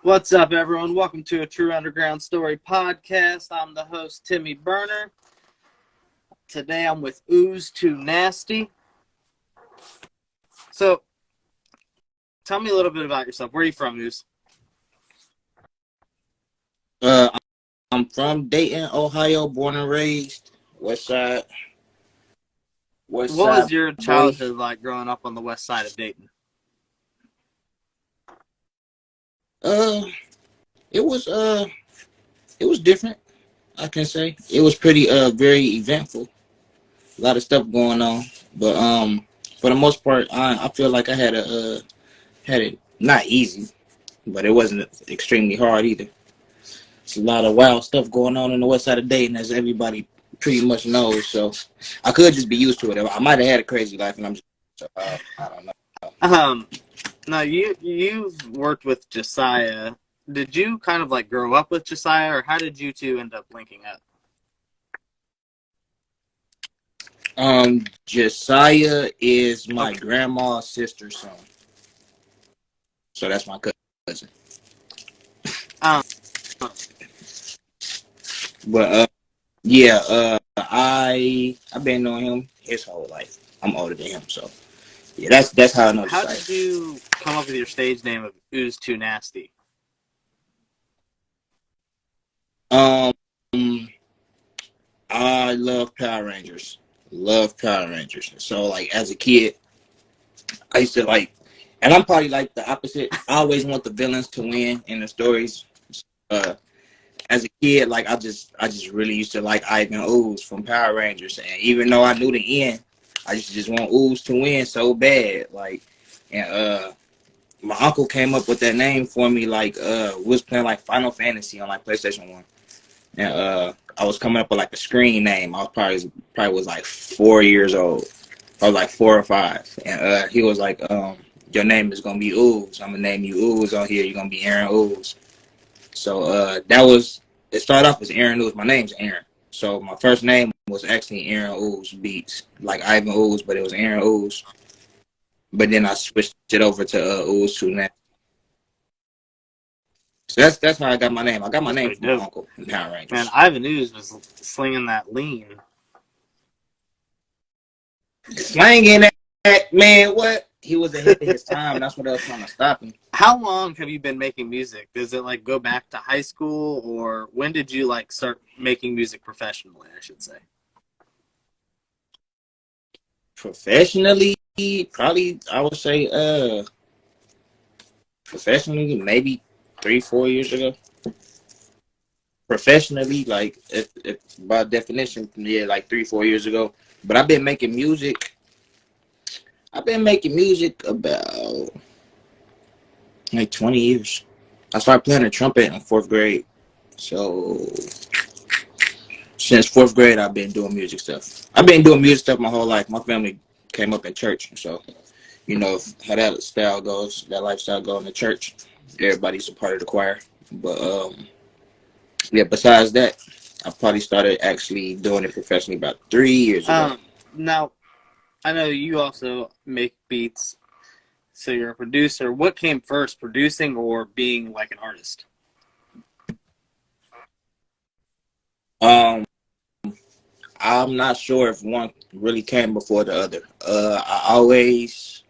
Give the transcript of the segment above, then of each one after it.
What's up, everyone? Welcome to a True Underground Story podcast. I'm the host, Timmy Burner. Today I'm with Ooze2Nasty. So, tell me a little bit about yourself. Where are you from, Ooze? I'm from Dayton, Ohio, born and raised. West Side. West What was Side your boy. childhood like growing up on the west side of Dayton? Uh, it was different. I can say it was pretty very eventful. A lot of stuff going on, but for the most part, I feel like I had it not easy, but it wasn't extremely hard either. It's a lot of wild stuff going on in the west side of Dayton, as everybody pretty much knows. So I could just be used to it. I might have had a crazy life, and I'm just I don't know. Um, Now you've worked with Jasiah. Did you kind of like grow up with Jasiah, or how did you two end up linking up? Jasiah is my Okay. grandma's sister's son, so that's my cousin. Um, But yeah, I've been knowing him his whole life. I'm older than him, so yeah, that's how I know how did Jasiah. you come up with your stage name of Ooze2Nasty? Um, I love Power Rangers. Love Power Rangers. So like as a kid, I used to like, and I'm probably like the opposite. I always want the villains to win in the stories. Uh, as a kid, like I just really used to like Ivan Ooze from Power Rangers, and even though I knew the end, I just want Ooze to win so bad. Like, and my uncle came up with that name for me. Like, we was playing like Final Fantasy on like PlayStation 1, and I was coming up with like a screen name. I was probably was like 4 years old. I was like 4 or 5, and he was like, your name is gonna be Ooze. I'm gonna name you Ooze on here. You're gonna be Aaron Ooze. So that was it. Started off as Aaron Ooze. My name's Aaron. So my first name was actually Aaron Ooze Beats, like Ivan Ooze, but it was Aaron Ooze. But then I switched it over to Ooze2Nasty. So that's how I got my name. I got my That's name pretty from my dope. uncle in Power Man, Rangers. Ivan Ooze was slinging that lean. Slanging that man, what? He was ahead of his time. That's what I was trying to stop him. How long have you been making music? Does it like go back to high school, or when did you like start making music professionally, I should say? Professionally, probably I would say professionally maybe 3 4 years ago. Professionally, like if by definition, yeah, like 3 4 years ago. But I've been making music about like 20 years. I started playing the trumpet in 4th grade. So since 4th grade, I've been doing music stuff. I've been doing music stuff my whole life. My family came up in church, so you know how that style goes, that lifestyle goes in the church. Everybody's a part of the choir. But yeah, besides that, I probably started actually doing it professionally about 3 years ago. Now I know you also make beats, so you're a producer. What came first, producing or being like an artist? Um, I'm not sure if one really came before the other. I always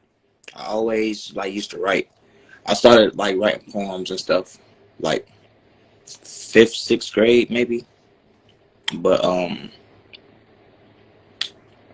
like used to write. I started like writing poems and stuff, like 5th, 6th grade maybe. But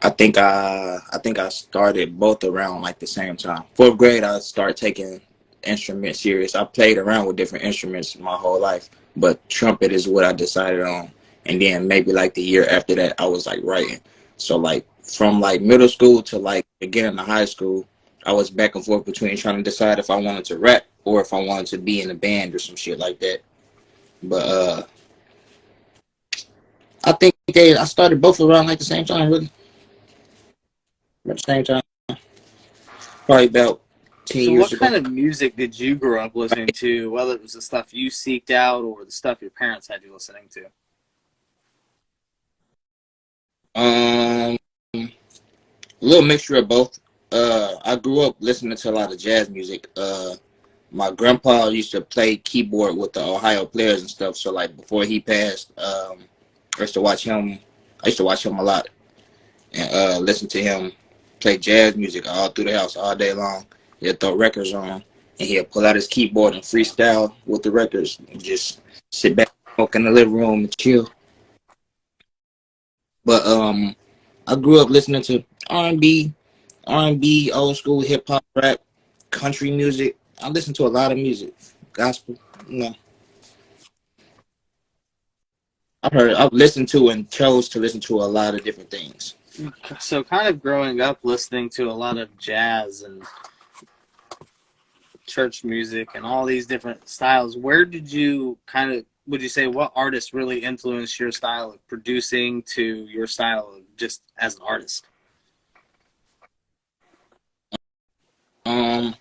I think I started both around like the same time. 4th grade, I started taking instruments serious. I played around with different instruments my whole life, but trumpet is what I decided on. And then maybe like the year after that, I was like writing. So like from like middle school to like beginning of high school, I was back and forth between trying to decide if I wanted to rap or if I wanted to be in a band or some shit like that. But I think I started both around like the same time, really, at the same time, probably about ten So what years kind ago. of music did you grow up listening to, whether it was the stuff you seeked out or the stuff your parents had you listening to? A little mixture of both. I grew up listening to a lot of jazz music. my grandpa used to play keyboard with the Ohio players and stuff. So like before he passed, I used to watch him. I used to watch him a lot and listen to him play jazz music all through the house all day long. He'd throw records on, and he'd pull out his keyboard and freestyle with the records, and just sit back, smoke in the living room, and chill. But I grew up listening to R&B, old school hip hop, rap, country music. I listen to a lot of music, gospel. You know, I've listened to and chose to listen to a lot of different things. So kind of growing up listening to a lot of jazz and church music and all these different styles, where did you kind of, would you say, what artist really influenced your style of producing to your style of just as an artist? Um,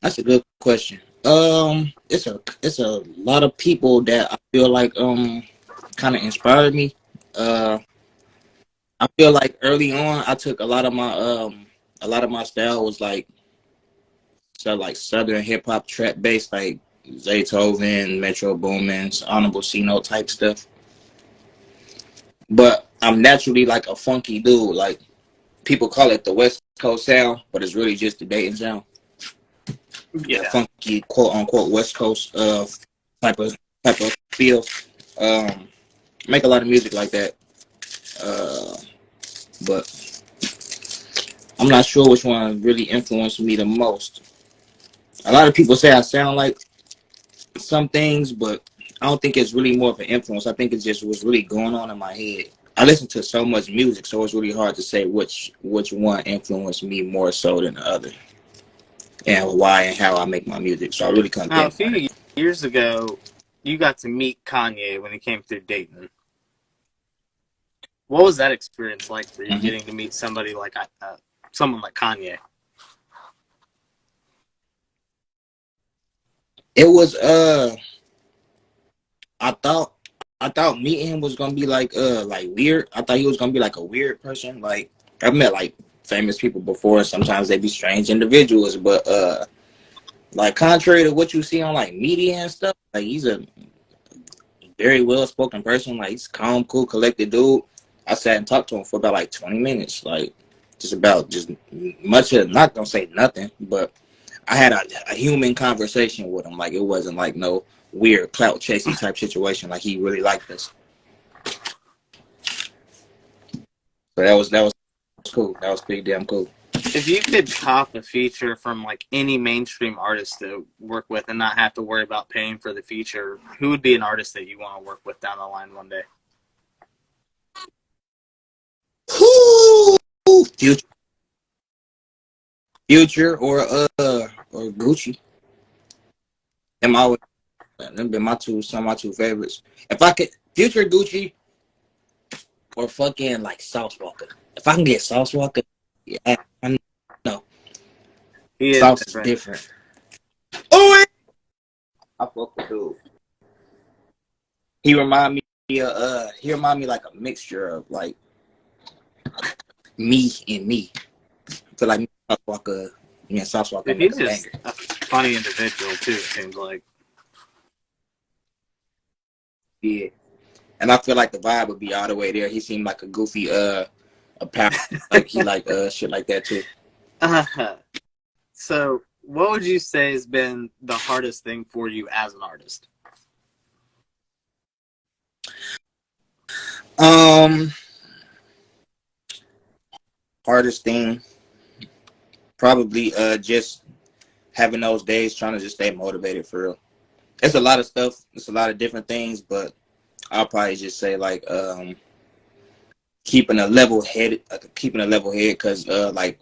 that's a good question. It's a lot of people that I feel like kind of inspired me. Uh, I feel like early on I took a lot of my style was like southern hip hop trap based, like Zaytoven, Metro Boomin's, Honorable C.N.O.T.E type stuff. But I'm naturally like a funky dude. Like people call it the West Coast sound, but it's really just the Dayton sound. That Yeah. funky quote unquote West Coast type of type of feel. Um, make a lot of music like that. Uh, but I'm not sure which one really influenced me the most. A lot of people say I sound like some things, but I don't think it's really more of an influence. I think it's just what's really going on in my head. I listen to so much music, so it's really hard to say which one influenced me more so than the other, and why and how I make my music. So I really couldn't Now, a pinpoint few it. years ago, you got to meet Kanye when he came through Dayton. What was that experience like for you, Hmm. getting to meet somebody like someone like Kanye? It was I thought I thought meeting him was gonna be like weird. I thought he was gonna be like a weird person. Like I've met like famous people before. Sometimes they be strange individuals, but like contrary to what you see on like media and stuff, like he's a very well spoken person. Like he's calm, cool, collected dude. I sat and talked to him for about like 20 minutes, like just much of not gonna say nothing, but I had a human conversation with him. Like it wasn't like no weird clout chasing type situation. Like he really liked us. So that was cool. That was pretty damn cool. If you could cop a feature from like any mainstream artist to work with and not have to worry about paying for the feature, who would be an artist that you want to work with down the line one day? Future, Future or Gucci. Them always them been some of my two favorites. If I could Future, Gucci, or fucking like Sauce Walker. If I can get Sauce Walker, yeah, I know. He is Sauce is different. different. Oh, I fuck with dude. He remind me like a mixture of like me and me. I feel like me and Sauce Walker Dude, he's make a just banger. a funny individual too, it seems like. Yeah. And I feel like the vibe would be all the way there. He seemed like a goofy a power, like he like shit like that too. So, what would you say has been the hardest thing for you as an artist? Um Hardest thing probably just having those days trying to just stay motivated for real. It's a lot of stuff. It's a lot of different things, but I'll probably just say like keeping a level head, because like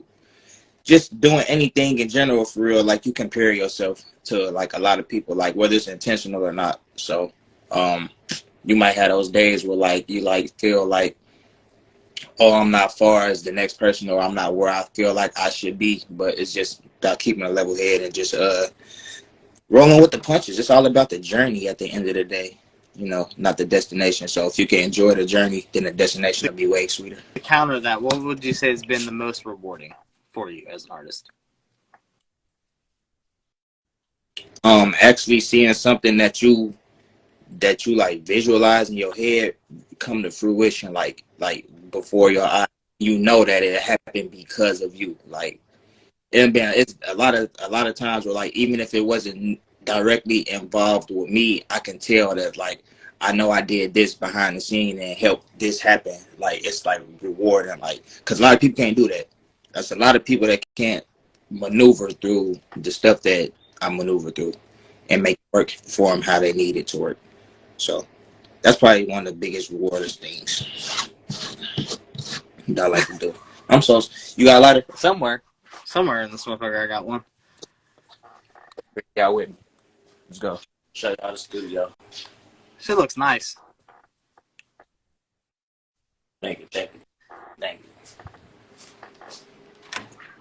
just doing anything in general for real, like you compare yourself to like a lot of people, like whether it's intentional or not. So um you might have those days where like you like feel like, oh, I'm not far as the next person, or I'm not where I feel like I should be, but it's just about keeping a level head and just rolling with the punches. It's all about the journey at the end of the day, not the destination. So if you can enjoy the journey, then the destination To will be way sweeter. counter that, what would you say has been the most rewarding for you as an artist? Actually seeing something that you like visualize in your head come to fruition, like before your eyes. You know that it happened because of you. Like it's a lot of times where, like, even if it wasn't directly involved with me, I can tell that, like, I know I did this behind the scene and helped this happen. Like, it's like rewarding, like, because a lot of people can't do that. That's a lot of people that can't maneuver through the stuff that I maneuver through and make it work for them how they need it to work. So that's probably one of the biggest rewarding things that I like to do. I'm so, you got a lighter? Somewhere in this motherfucker, I got one. Yeah, with me. Let's go. Show y'all the studio. Shit looks nice. Thank you, thank you, thank you.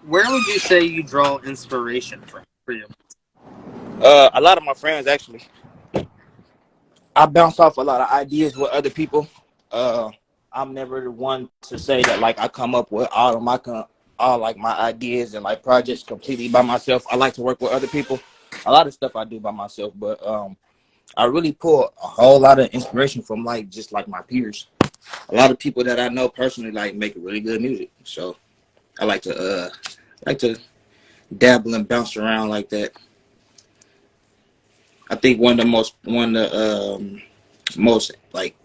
Where would you say you draw inspiration from for you? A lot of my friends, actually. I bounce off a lot of ideas with other people. Uh, I'm never the one to say that, like, I come up with all like my ideas and like projects completely by myself. I like to work with other people. A lot of stuff I do by myself, but I really pull a whole lot of inspiration from, like, just like my peers. A lot of people that I know personally, like, make really good music. So I like to dabble and bounce around like that. I think one of the most like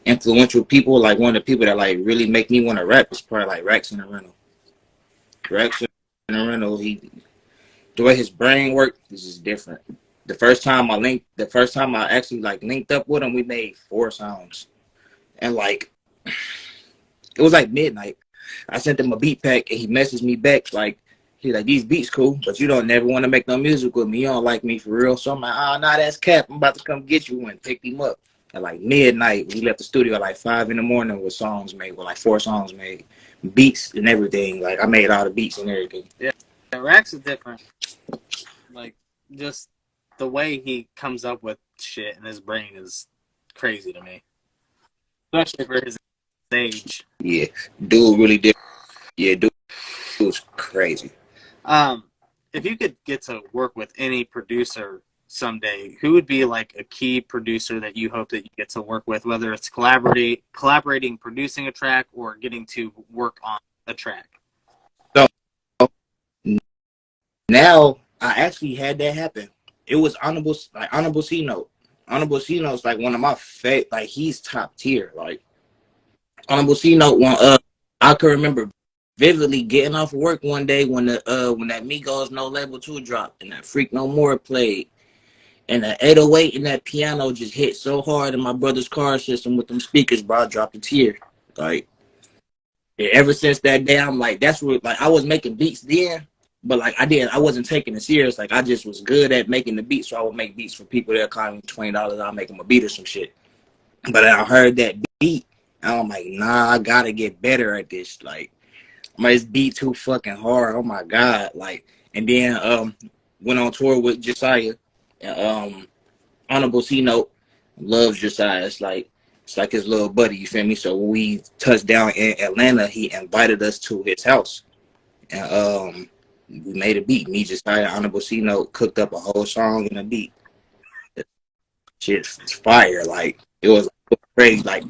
influential people, like one of the people that like really make me want to rap, is probably like Rax in the Rental. Rax in the Rental, the way his brain worked is just different. The first time I actually like linked up with him, we made 4 songs, and like it was like midnight. I sent him a beat pack, and he messaged me back like, he's like, these beats cool, but you don't never want to make no music with me. You don't like me for real. So I'm like, oh, nah, that's cap. I'm about to come get you and pick him up. At like midnight, we left the studio at like 5 in the morning with songs made, with like 4 songs made, beats and everything. Like, I made all the beats and everything. Yeah, Rax is different. Like, just the way he comes up with shit in his brain is crazy to me, especially for his age. Yeah, dude really did. Yeah, dude was crazy. Um, if you could get to work with any producer someday, who would be like a key producer that you hope that you get to work with, whether it's collaborating, producing a track, or getting to work on a track? So now I actually had that happen. It was honorable C.N.O.T.E. Honorable C.N.O.T.E is like one of my favorite. Like, he's top tier. Like, honorable C.N.O.T.E one. I can remember vividly getting off of work one day when that Migos No Label 2 dropped and that Freak No More played, and the 808 and that piano just hit so hard in my brother's car system with them speakers, bro. I dropped a tear. Like, ever since that day, I'm like, that's what, like, I was making beats then, but like I wasn't taking it serious. Like, I just was good at making the beats, so I would make beats for people that cost me $20. I'll make them a beat or some shit. But I heard that beat, and I'm like, nah, I gotta get better at this. Like, this beat too fucking hard. Oh my god. Like, and then went on tour with Jasiah. Honorable C.N.O.T.E loves Jasiah. It's like his little buddy, you feel me? So when we touched down in Atlanta, he invited us to his house. And we made a beat. Me, Jasiah, Honorable C.N.O.T E cooked up a whole song and a beat. Shit's fire. Like, it was crazy. Like,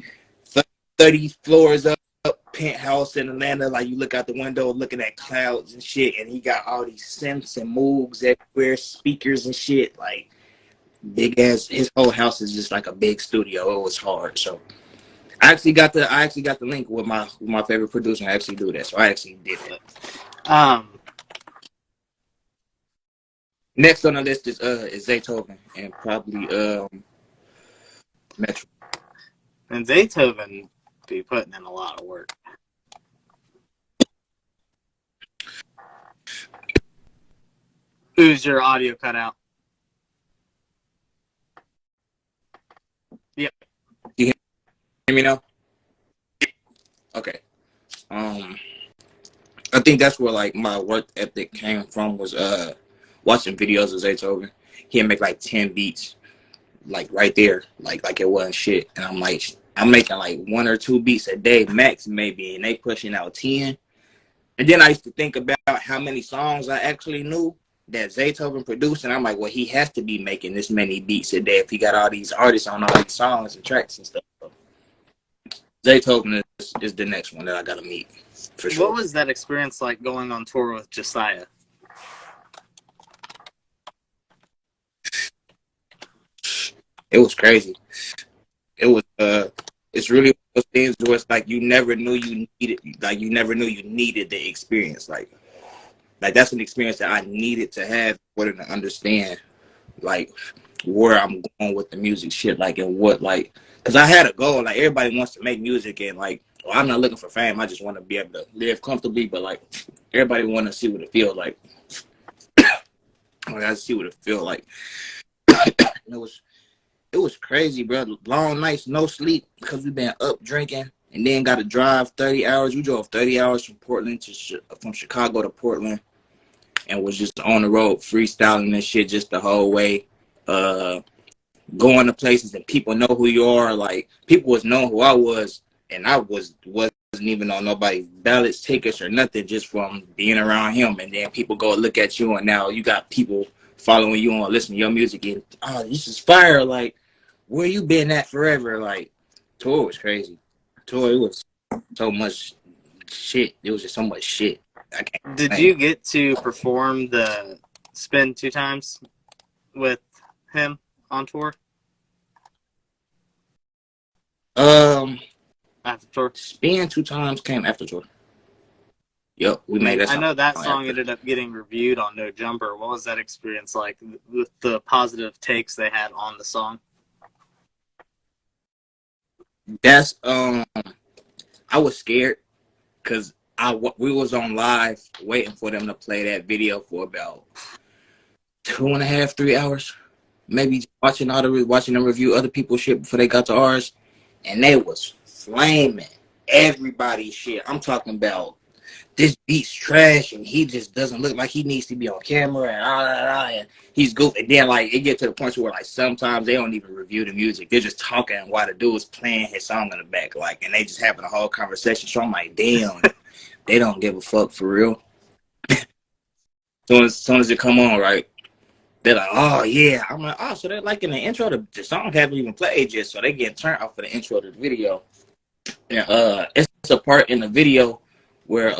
30 floors up, penthouse in Atlanta. Like, you look out the window looking at clouds and shit, and he got all these synths and Moogs everywhere, speakers and shit. Like, big ass. His whole house is just like a big studio. It was hard. So I actually got the link with my favorite producer. I actually do that. So I actually did it. Um, Next on the list is Zaytoven and probably Metro. and Zaytoven be putting in a lot of work. Who's your audio cut out? Yep. You hear me now? Okay. I think that's where like my work ethic came from, was watching videos of Zaytoven. He'd make like 10 beats, like right there, like it wasn't shit. And I'm like, I'm making like 1 or 2 beats a day max maybe, and they pushing out 10. And then I used to think about how many songs I actually knew that Zaytoven produced, and I'm like, well, he has to be making this many beats a day if he got all these artists on all these songs and tracks and stuff. So Zaytoven is the next one that I gotta meet for What sure. was that experience like going on tour with Jasiah? It was crazy. It was it's really one of those things where it's like you never knew you needed the experience. Like that's an experience that I needed to have in order to understand like where I'm going with the music shit, like and what like because I had a goal. Like everybody wants to make music and like well, I'm not looking for fame. I just want to be able to live comfortably. But like everybody want to see what it feels like. I got to see what it feels like. And it was crazy, bro. Long nights, no sleep because we've been up drinking and then got to drive 30 hours. We drove 30 hours from Portland from Chicago to Portland and was just on the road freestyling and shit just the whole way. Going to places and people know who you are. Like people was knowing who I was, and I wasn't even on nobody's ballots, tickets, or nothing, just from being around him. And then people go look at you, and now you got people following you on, listening to your music, and oh, this is fire! Like where you been at forever? Like tour was crazy. Tour it was so much shit. It was just so much shit. I can't Did explain. you get to perform the Spin 2 times with him on tour? After tour? Spin 2 times came after tour. Yep, we made that I song know that song after. ended up getting reviewed on No Jumper. What was that experience like with the positive takes they had on the song? That's I was scared because we was on live waiting for them to play that video for about 2.5, 3 hours, maybe watching them review other people's shit before they got to ours, and they was flaming everybody's shit. I'm talking about this beat's trash and he just doesn't look like he needs to be on camera and all that and he's goofy. And then like it get to the point where like sometimes they don't even review the music. They're just talking while the dude's playing his song in the back, like, and they just having a whole conversation. So I'm like, damn, they don't give a fuck for real. Soon as it come on, right? They're like, oh yeah. I'm like, oh, so they're like in the intro, the song haven't even played yet, so they get turned off for the intro to the video. And it's a part in the video where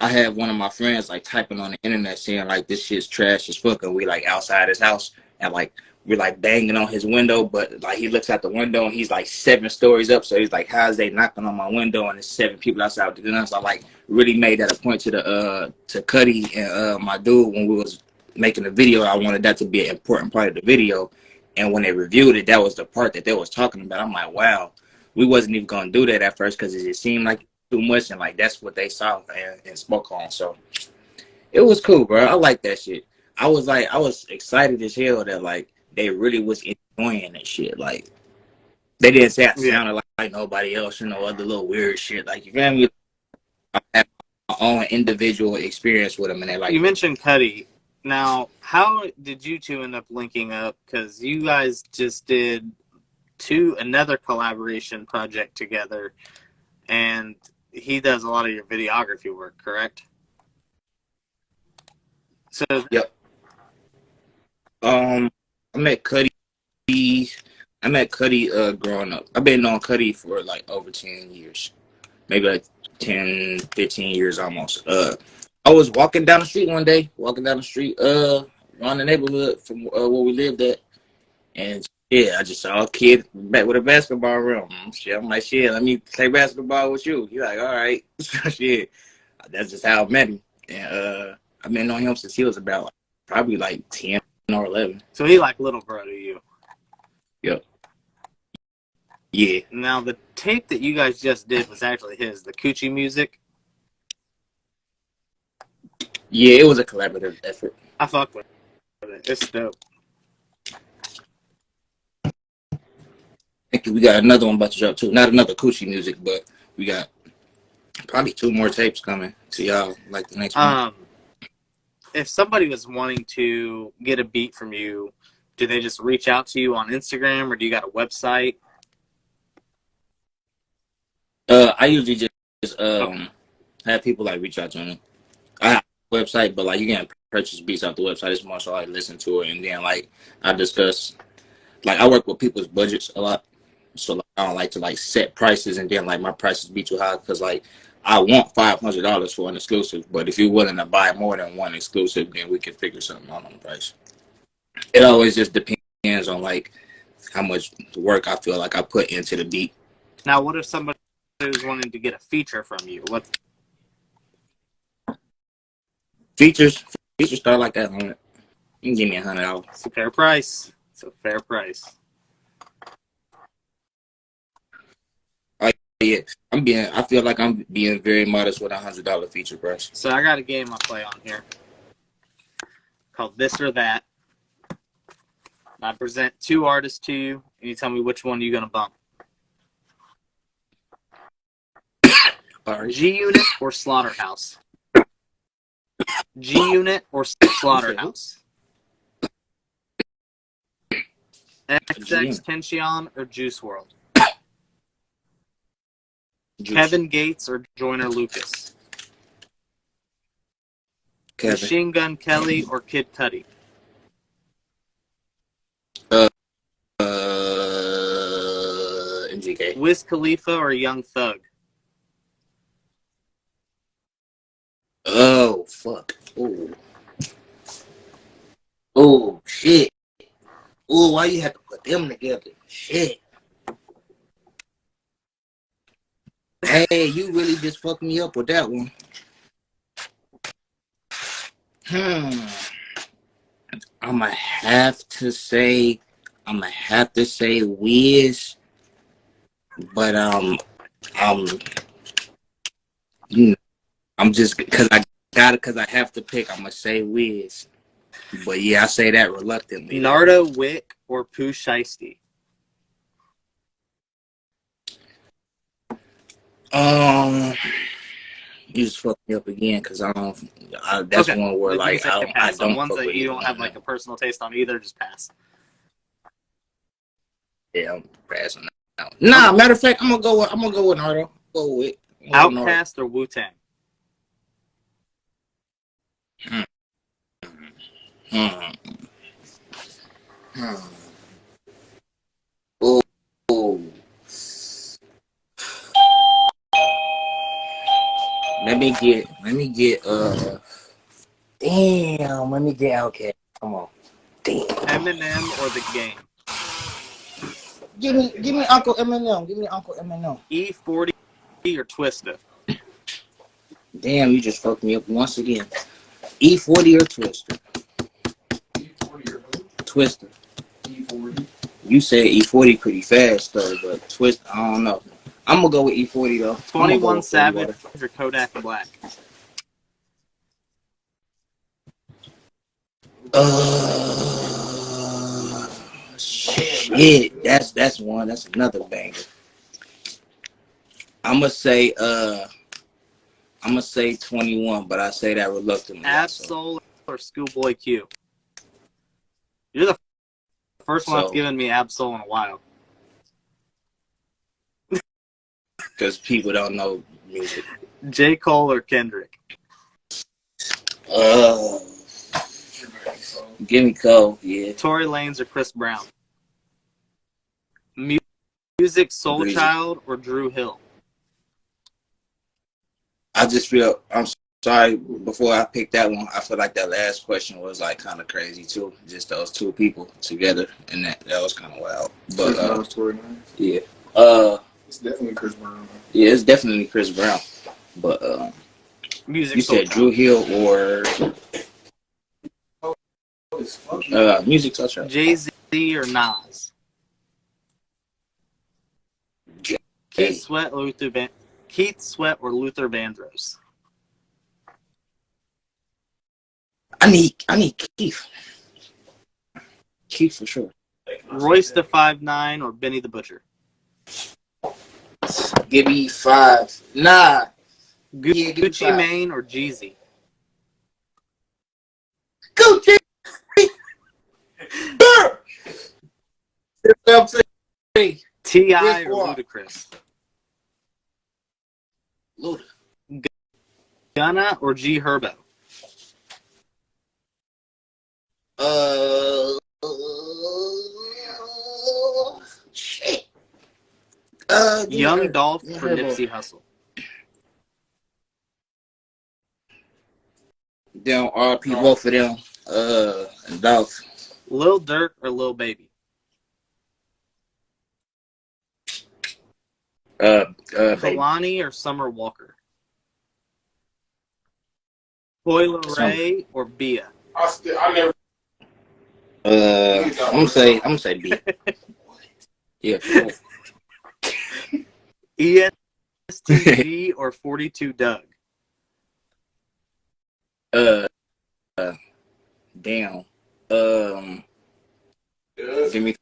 I had one of my friends like typing on the internet saying like this shit's trash as fuck, and we like outside his house and like we're like banging on his window, but like he looks out the window and he's like 7 stories up, so he's like, how's they knocking on my window and there's 7 people outside with the guns? So I like really made that a point to the to Cuddy and my dude when we was making the video. I wanted that to be an important part of the video, and when they reviewed it, that was the part that they was talking about. I'm like, wow, we wasn't even gonna do that at first because it just seemed like too much, and like that's what they saw and spoke on. So it was cool, bro. I like that shit. I was excited as hell that like they really was enjoying that shit. Like they didn't say I Yeah. sounded like nobody else, other little weird shit. Like you feel me? I had my own individual experience with them, and they You liked it. mentioned Cuddy. Now, how did you two end up linking up? Because you guys just did another collaboration project together, and he does a lot of your videography work, correct? So, Yep. I met Cuddy. I met Cuddy growing up. I've been on Cuddy for like over 10 years. Maybe like 10, 15 years almost. I was walking down the street one day, around the neighborhood from where we lived at, and yeah, I just saw a kid back with a basketball rim. Shit, I'm like, shit, let me play basketball with you. He's like, all right, shit. That's just how I met him, and I've been on him since he was about probably like 10 or 11. so he like little bro to you. Yep. Yeah. Now, the tape that you guys just did was actually his, the Coochie music. Yeah, it was a collaborative effort. I fuck with it. It's dope. Thank you. We got another one about to drop too. Not another Coochie music, but we got probably 2 more tapes coming to y'all like the next month. If somebody was wanting to get a beat from you, do they just reach out to you on Instagram, or do you got a website? I usually just Okay. have people like reach out to me. I website, but like you can purchase beats off the website. It's more so like listen to it, and then like I discuss. Like I work with people's budgets a lot, so like, I don't like to like set prices and then like my prices be too high because like I want $500 for an exclusive, but if you're willing to buy more than one exclusive, then we can figure something out on the price. It always just depends on like how much work I feel like I put into the beat. Now, what if somebody was wanting to get a feature from you? What Features start like at 100. You can give me $100. It's a fair price. It's a fair price. Yeah, I feel like I'm being very modest with $100 feature price. So I got a game I play on here called This or That. I present two artists to you, and you tell me which one you're gonna bump. Right. G-Unit or Slaughterhouse? G-Unit or Slaughterhouse? XXXTentacion or Juice WRLD? Juice. Kevin Gates or Joyner Lucas? Kevin. Machine Gun Kelly or Kid Cudi? MGK. Wiz Khalifa or Young Thug? Oh fuck. Oh shit. Oh, why you have to put them together? Shit. Hey, you really just fucked me up with that one. I'ma have to say Wiz, but I'm just because I have to pick. I'm gonna say Wiz, but yeah, I say that reluctantly. Nardo Wick or Pooh Shiesty? You just fucked me up again because that's okay. one where If like I don't ones fuck that with you either don't have like a personal taste on either, just pass. Yeah, I'm passing out. Nah, matter of fact, I'm gonna go with Nardo. Go with Outkast or Wu-Tang? Oh. Let me get damn, let me get Outkast. Come on. Damn. Eminem or The Game? Give me Uncle Eminem. Give me Uncle Eminem. E40 or Twista? Damn, you just fucked me up once again. E40 or Twista? E40 or who? Twista. E40. You said E40 pretty fast though, but Twista, I don't know. I'm gonna go with E40 though. 21 Savage or Kodak Black? Shit. That's one. That's another banger. I'm gonna say 21, but I say that reluctantly. Absol or Schoolboy Q? You're the first one that's given me Absol in a while. Because people don't know music. J. Cole or Kendrick? Give me Cole, yeah. Tory Lanez or Chris Brown? Music Soul Child or Drew Hill? I just feel, I'm sorry, before I picked that one, I feel like that last question was like kind of crazy too. Just those two people together, and that was kind of wild. But Tory Lanez? Yeah. It's definitely Chris Brown. Yeah, it's definitely Chris Brown. But Music you said Drew Hill or Music Soul Child. Jay-Z or Nas? Keith Sweat or Luther Vandross? I need Keith. Keith for sure. Royce the 5'9" or Benny the Butcher? Give me 5. Nah. Gucci Mane or Jeezy? Gucci. T.I. or Ludacris? Luda. Gunna or G Herbo? Uh, shit. Young Dolph give or her a- Nipsey Hussle? Them RP both for them. Dolph. Lil Durk or Lil Baby? Baby. Kalani or Summer Walker? Coil Some. Ray or Bia? I never. I'm gonna say B. Yeah, for sure. ESTG or 42 Doug? uh, damn. Give me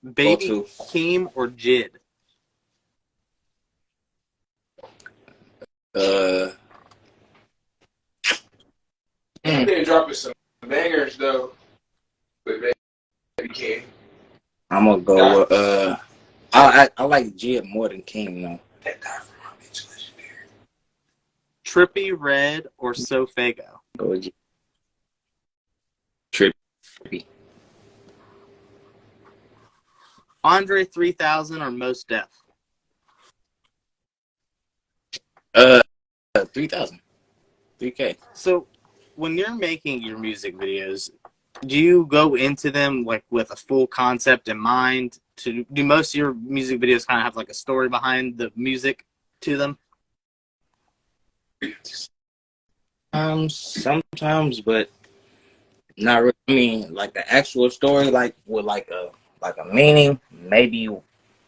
go Baby to. Keem or Jid? Uh, They're dropping some bangers though. But Baby King. I'm gonna go with I like Jib more than King though. That guy from my bitch legendary. Trippy Red or Sofago? Go with Jib. Trippy. Andre 3000 or Mos Def? 3,000. 3K. So, when you're making your music videos, do you go into them like with a full concept in mind? Do most of your music videos kind of have like a story behind the music to them? Sometimes, but not really. I mean, like the actual story, like with like a meaning, maybe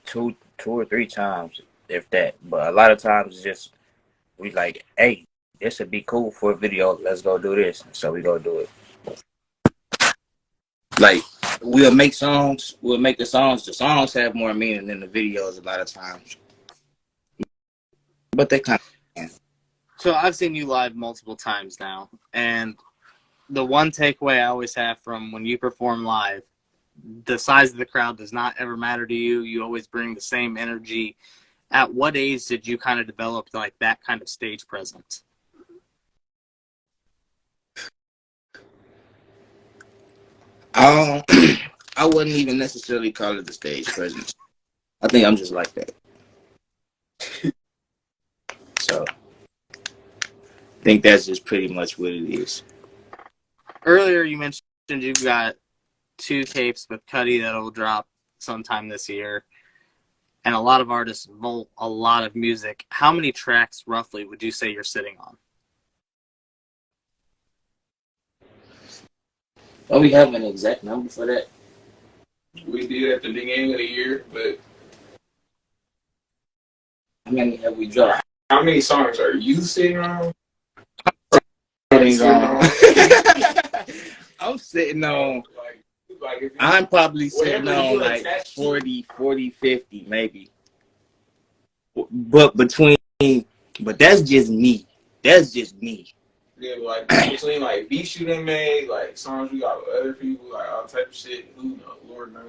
two or three times, if that. But a lot of times, it's just we like, hey, this would be cool for a video. Let's go do this. So we go do it. Like we'll make songs. We'll make the songs. The songs have more meaning than the videos a lot of times. But they kind of. So I've seen you live multiple times now, and the one takeaway I always have from when you perform live, the size of the crowd does not ever matter to you. You always bring the same energy. At what age did you kind of develop like that kind of stage presence? I wouldn't even necessarily call it the stage presence. I think I'm just like that. So I think that's just pretty much what it is. Earlier, you mentioned you've got 2 tapes with Cudi that'll drop sometime this year, and a lot of artists vault a lot of music. How many tracks, roughly, would you say you're sitting on? Oh, we have an exact number for that? We did at the beginning of the year, but How many have we dropped? how many songs are you sitting on? I'm sitting on. Like if you, I'm probably sitting whatever on you like attach to. 40, 50 maybe. But but that's just me. That's just me. Yeah, like between like beats you done made, like songs you got with other people, like all type of shit. Who knows? Lord knows.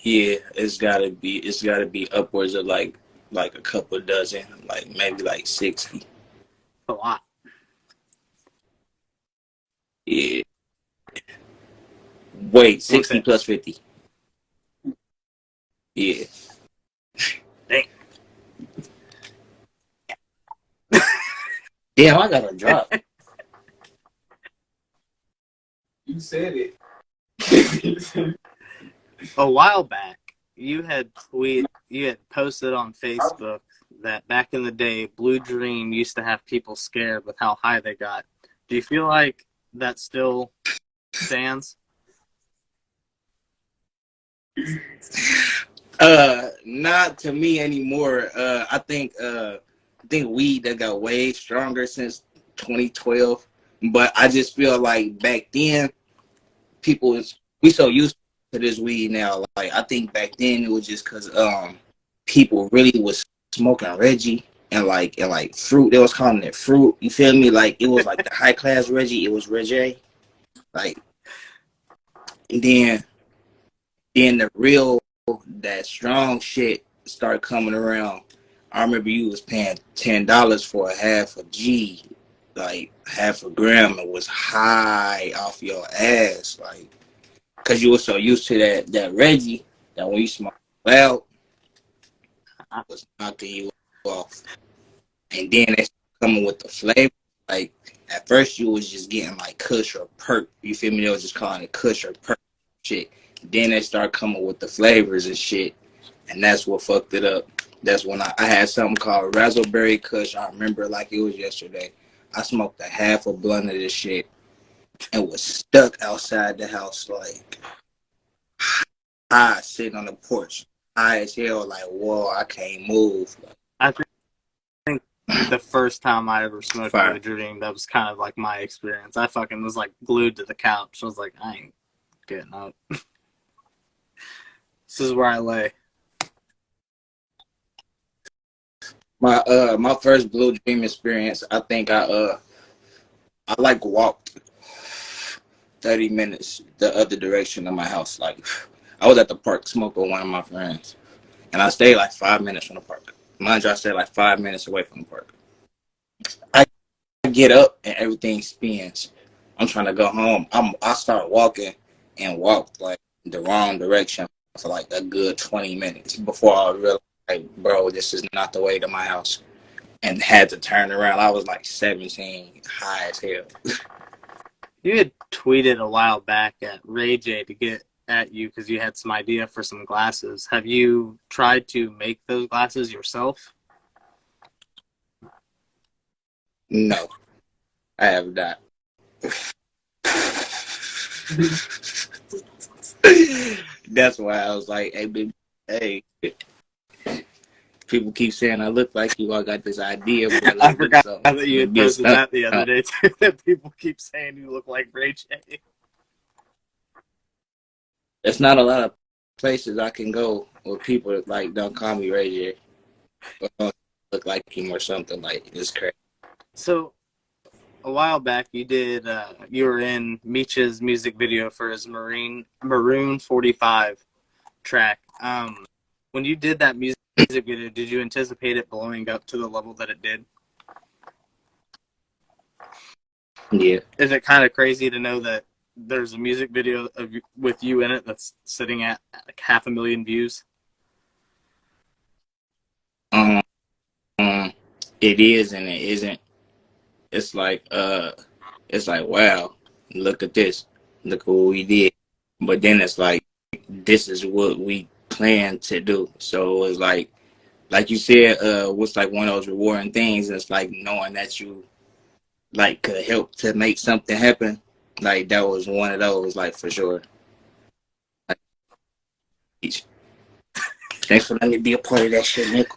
Yeah, it's gotta be upwards of like a couple dozen, like maybe like 60. A lot. Yeah. Wait, 60 Okay. plus 50. Yeah. Dang. Damn, I got a drop. You said it. A while back, you had posted on Facebook that back in the day, Blue Dream used to have people scared with how high they got. Do you feel like that still stands? Not to me anymore. I think weed that got way stronger since 2012. But I just feel like back then we so used to this weed now. Like I think back then it was just cause people really was smoking Reggie and fruit. They was calling it fruit. You feel me? Like it was like the high class Reggie. It was Reggie. Like and then the real that strong shit started coming around. I remember you was paying $10 for a half a G, like half a gram. It was high off your ass. Like because you were so used to that Reggie that when you smoke loud, was knocking you off. And then they start coming with the flavor. Like at first you was just getting like Kush or Perk. You feel me? They was just calling it Kush or Perk shit. Then they start coming with the flavors and shit. And that's what fucked it up. That's when I had something called Razzleberry Kush. I remember like it was yesterday. I smoked a half a blunt of this shit and was stuck outside the house like high sitting on the porch. High as hell, like, whoa, I can't move. I think the first time I ever smoked Fire. Blue Dream, that was kind of like my experience. I fucking was like glued to the couch. I was like, I ain't getting up. This is where I lay. My first Blue Dream experience, I think I like walked 30 minutes the other direction of my house. Like I was at the park smoking with one of my friends. And I stayed like 5 minutes from the park. Mind you, I stayed like 5 minutes away from the park. I get up and everything spins. I'm trying to go home. I start walking and walked like the wrong direction for like a good 20 minutes before I realized, like, bro, this is not the way to my house. And had to turn around. I was like 17, high as hell. You had tweeted a while back at Ray J to get at you because you had some idea for some glasses. Have you tried to make those glasses yourself? No, I have not. That's why I was like, hey, baby, hey. People keep saying I look like you. I got this idea, bro. I Let's do forgot something. that you had Be a posted stunt. that the other day too. That people keep saying you look like Ray J. There's not a lot of places I can go where people like don't call me Ray J, or don't look like him or something. Like it's crazy. So a while back, you were in Meech's music video for his Maroon 45 track. When you did that music video, did you anticipate it blowing up to the level that it did? Yeah. Is it kind of crazy to know that there's a music video with you in it that's sitting at like 500,000 views? Um, it is and it isn't. It's like wow, look at this, look what we did. But then it's like this is what we plan to do. So it's like you said, what's like one of those rewarding things. It's like knowing that you like could help to make something happen. Like that was one of those, like for sure. Like, thanks for letting me be a part of that shit, Nick.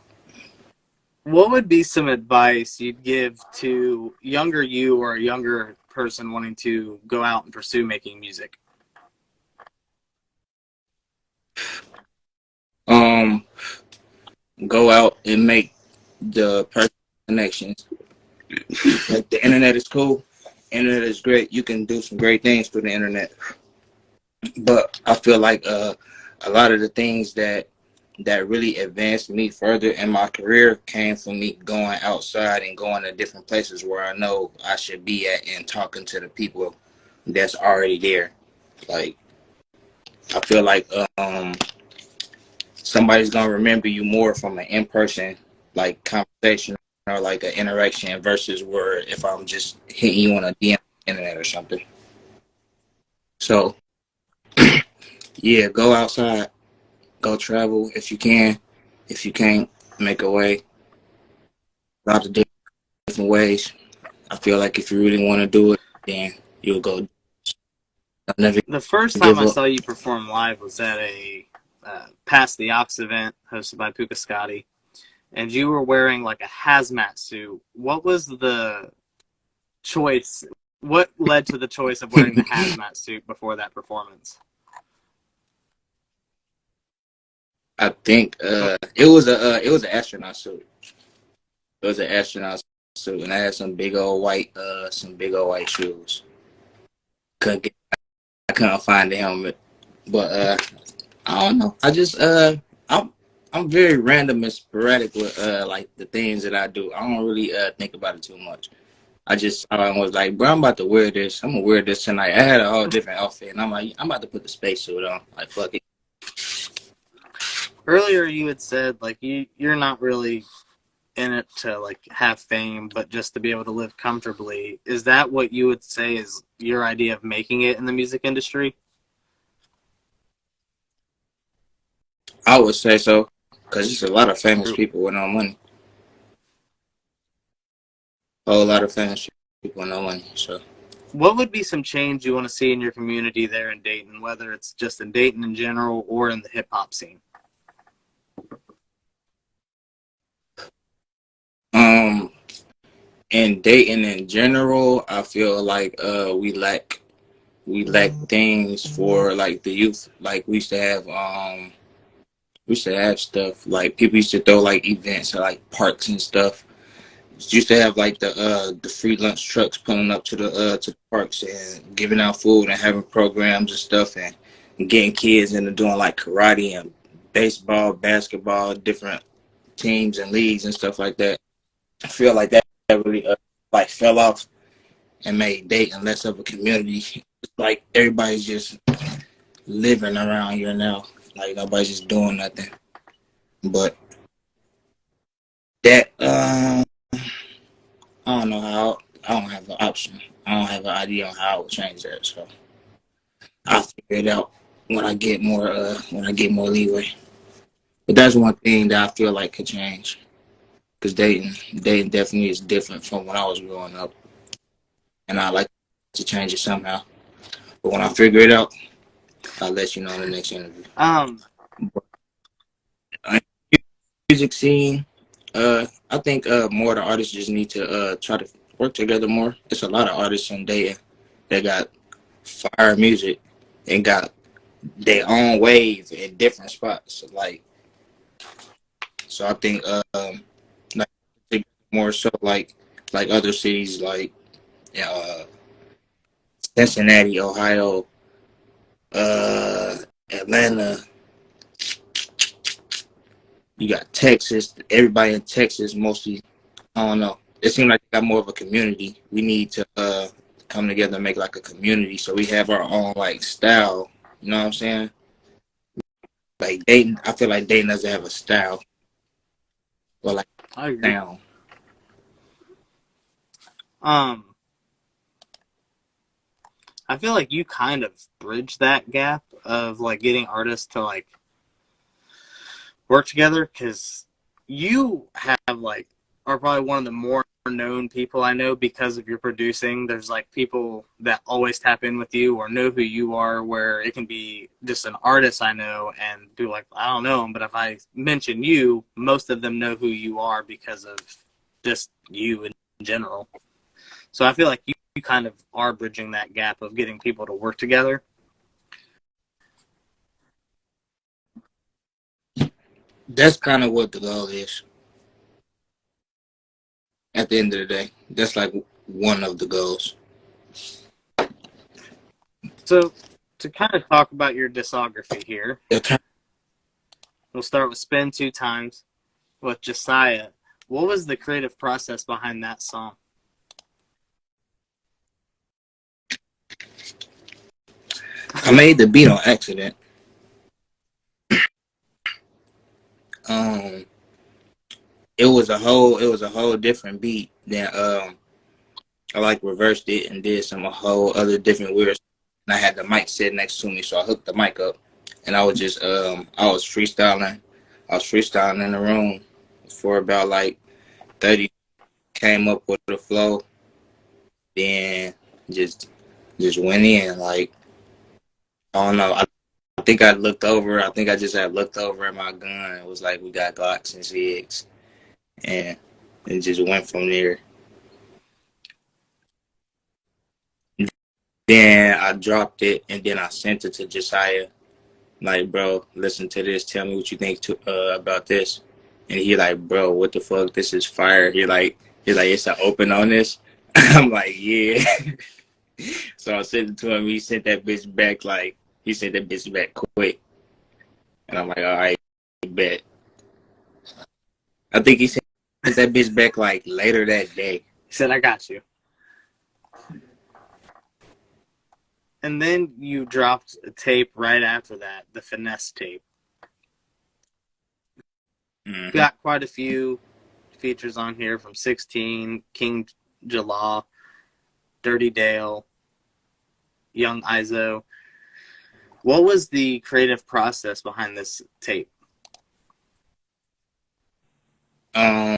What would be some advice you'd give to younger you or a younger person wanting to go out and pursue making music? Go out and make the personal connections. Like the internet is cool. Internet is great. You can do some great things through the internet. But I feel like a lot of the things that really advanced me further in my career came from me going outside and going to different places where I know I should be at and talking to the people that's already there. Like I feel like somebody's gonna remember you more from an in-person like conversation or like an interaction versus where if I'm just hitting you on a DM internet or something. So yeah, go outside, go travel if you can. If you can't, make a way. A lot of different ways. I feel like if you really want to do it, then you'll go. I'll never The first time give I up. saw you perform live was at a Pass the Ox event hosted by Puka Scotty, and you were wearing like a hazmat suit. What was the choice? What led to the choice of wearing the hazmat suit before that performance? I think it was an astronaut suit. It was an astronaut suit, and I had some big old white shoes. I couldn't find the helmet, but I don't know. I'm very random and sporadic with like the things that I do. I don't really think about it too much. I just was like, bro, I'm about to wear this. I'm gonna wear this tonight. I had a whole different outfit, and I'm like, I'm about to put the spacesuit on. Like, fuck it. Earlier, you had said like you're not really in it to like have fame, but just to be able to live comfortably. Is that what you would say is your idea of making it in the music industry? I would say so, because there's a lot of famous people with no money. A whole lot of famous people with no money. So, What would be some change you want to see in your community there in Dayton, whether it's just in Dayton in general or in the hip hop scene? in Dayton in general, I feel like we lack things for like the youth. Like we used to have stuff like people used to throw like events at like parks and stuff. Used to have like the free lunch trucks pulling up to the parks and giving out food and having programs and stuff and getting kids into doing like karate and baseball, basketball, different teams and leagues and stuff like that. I feel like that really like fell off and made Dayton less of a community. Like everybody's just living around here now. Like nobody's just doing nothing. But that I don't know how. I don't have an option. I don't have an idea on how I would change that. So I'll figure it out when I get more leeway. But that's one thing that I feel like could change. Because Dayton definitely is different from when I was growing up, and I like to change it somehow. But when I figure it out, I'll let you know in the next interview. Music scene, I think more of the artists just need to try to work together more. There's a lot of artists in Dayton that got fire music and got their own wave in different spots. Like, so I think like more so like other cities like uh, Cincinnati, Ohio, uh, Atlanta. You got Texas. Everybody in Texas mostly. I don't know. It seems like they got more of a community. We need to come together and make like a community so we have our own like style. You know what I'm saying? Like Dayton, I feel like Dayton doesn't have a style or like I agree. sound. I feel like you kind of bridge that gap of like getting artists to like work together because you have like are probably one of the more known people I know because of your producing. There's like people that always tap in with you or know who you are, where it can be just an artist I know and be like, I don't know him, but if I mention you, most of them know who you are because of just you in general. So I feel like you kind of are bridging that gap of getting people to work together. That's kind of what the goal is. At the end of the day, that's like one of the goals. So to kind of talk about your discography here, Okay. we'll start with Spin Two Times with Jasiah. What was the creative process behind that song? I made the beat on accident. Um, it was a whole different beat than I like reversed it and did some a whole other different weird. And I had the mic sitting next to me, so I hooked the mic up, and I was freestyling. I was freestyling in the room for about like 30. Came up with the flow, then just just went in. Like I don't know. I think I looked over. I think I just had looked over at my gun. It was like we got Glocks and Zigs, and it just went from there. Then I dropped it, and then I sent it to Jasiah. Like, bro, listen to this. Tell me what you think about this. And he like, bro, what the fuck? This is fire. He like, it's an open on this. I'm like, yeah. So I sent it to him. He sent that bitch back quick. And I'm like, all right, bet. I think he sent that bitch back like later that day. He said, I got you. And then you dropped a tape right after that, the Finesse tape. Mm-hmm. Got quite a few features on here from 16, King Jala, Dirty Dale, Young Izo. What was the creative process behind this tape? Um,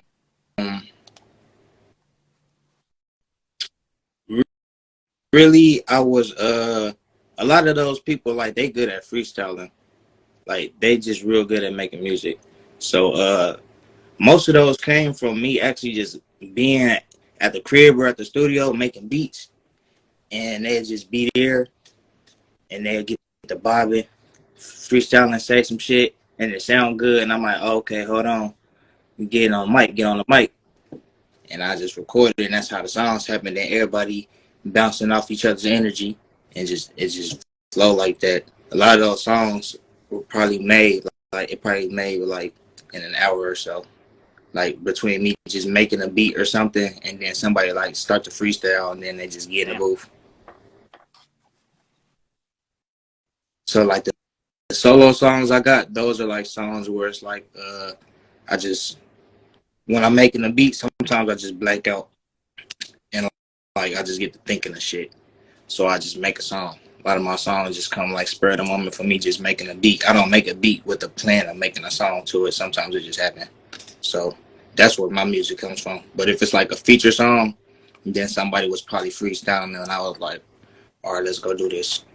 really, I was a lot of those people, like, they good at freestyling. Like, they just real good at making music. So most of those came from me actually just being at the crib or at the studio making beats, and they'd just be there and they'll get the bobbing, freestyle and say some shit, and it sound good, and I'm like, oh, okay, hold on, get on the mic, and I just recorded it, and that's how the songs happen. Then everybody bouncing off each other's energy, and it just flow like that. A lot of those songs were probably made like in an hour or so, like between me just making a beat or something, and then somebody like start to freestyle, and then they just get in the booth. So like the solo songs I got, those are like songs where it's like I just, when I'm making a beat, sometimes I just blank out and like I just get to thinking of shit. So I just make a song. A lot of my songs just come like spur of the moment for me just making a beat. I don't make a beat with the plan of making a song to it. Sometimes it just happens. So that's where my music comes from. But if it's like a feature song, then somebody was probably freestyling and I was like, all right, let's go do this.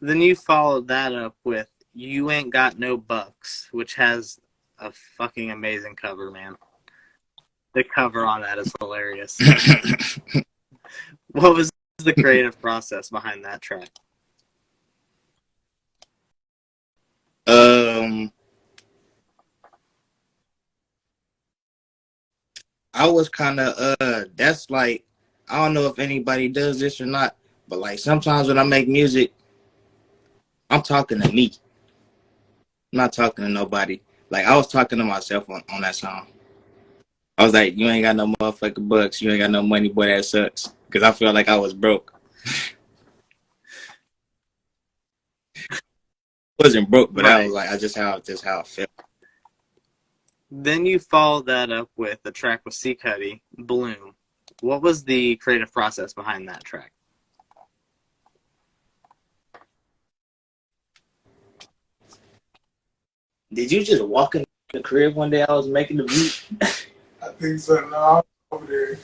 Then you followed that up with You Ain't Got No Bucks, which has a fucking amazing cover, man. The cover on that is hilarious. What was the creative process behind that track? I was kind of that's like, I don't know if anybody does this or not, but like sometimes when I make music, I'm talking to me. I'm not talking to nobody. Like I was talking to myself on that song. I was like, you ain't got no motherfucking bucks. You ain't got no money, boy, that sucks. Because I felt like I was broke. I wasn't broke, but I was like, just how I felt. Then you followed that up with a track with C.N.O.T.E, Bloom. What was the creative process behind that track? Did you just walk in the crib one day I was making the beat? I think so. No, I was over there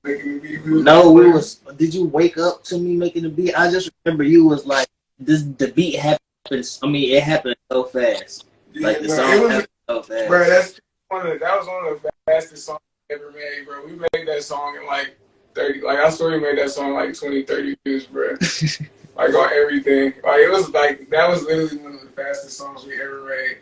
making the beat. No, did you wake up to me making the beat? I just remember you was like, the beat happens. I mean, it happened so fast. Yeah, like the song happened so fast. Bro, that was one of the fastest songs I ever made, bro. We made that song in like 30, like I swear we made that song like 20, 30 years, bro. Like on everything. Like it was like, that was literally one of the fastest songs we ever made.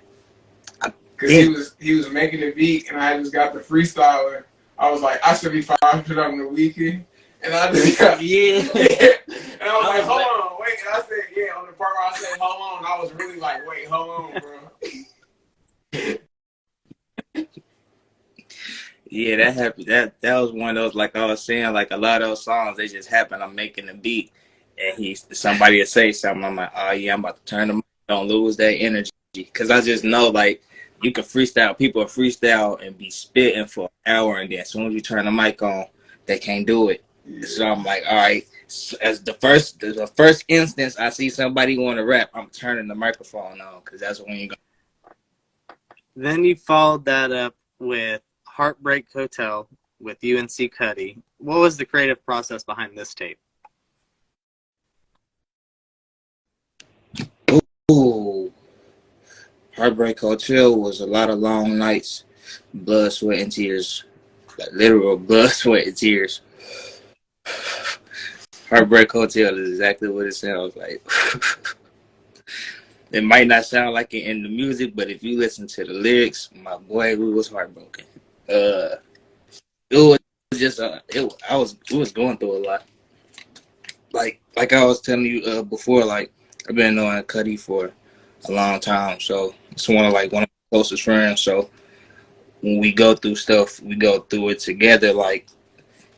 Cause he was making the beat and I just got the freestyler. I was like, I should be 500 on the weekend. And I just got, yeah. And I was like, hold on, wait. And I said, yeah, on the part where I said, hold on, I was really like, wait, hold on, bro. Yeah, that happened. That was one of those, like I was saying, like a lot of those songs, they just happen. I'm making a beat, and somebody will say something. I'm like, oh yeah, I'm about to turn them. Don't lose that energy, because I just know like you can freestyle. People freestyle and be spitting for an hour, and then as soon as you turn the mic on, they can't do it. Yeah. So I'm like, all right. As the first instance, I see somebody want to rap, I'm turning the microphone on because that's when you go. Then you followed that up with Heartbreak Hotel with you and C.N.O.T.E. What was the creative process behind this tape? Ooh. Heartbreak Hotel was a lot of long nights, blood, sweat, and tears. Like literal blood, sweat, and tears. Heartbreak Hotel is exactly what it sounds like. It might not sound like it in the music, but if you listen to the lyrics, my boy, we was heartbroken. It was just we was going through a lot. Like I was telling you before, like I've been knowing Cuddy for a long time, so it's one of my closest friends. So when we go through stuff, we go through it together. Like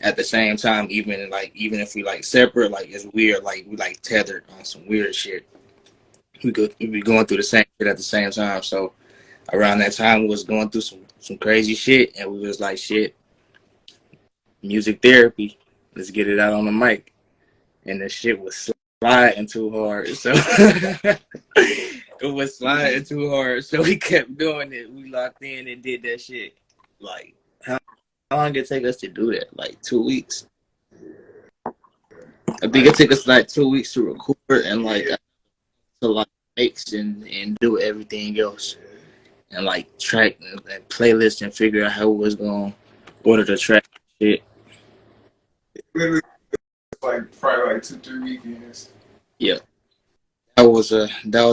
at the same time, even if we like separate, like it's weird. Like we like tethered on some weird shit. We be going through the same shit at the same time. So around that time, we was going through some crazy shit, and we was like, shit, music therapy. Let's get it out on the mic. And the shit was sliding too hard. So it was sliding too hard. So we kept doing it. We locked in and did that shit. Like, how long did it take us to do that? Like 2 weeks. I think it took us like 2 weeks to record and like to like mix and do everything else. And like track and playlist and figure out how we was gonna order the track shit. Literally, like probably like 2-3 weekends. Yeah. That was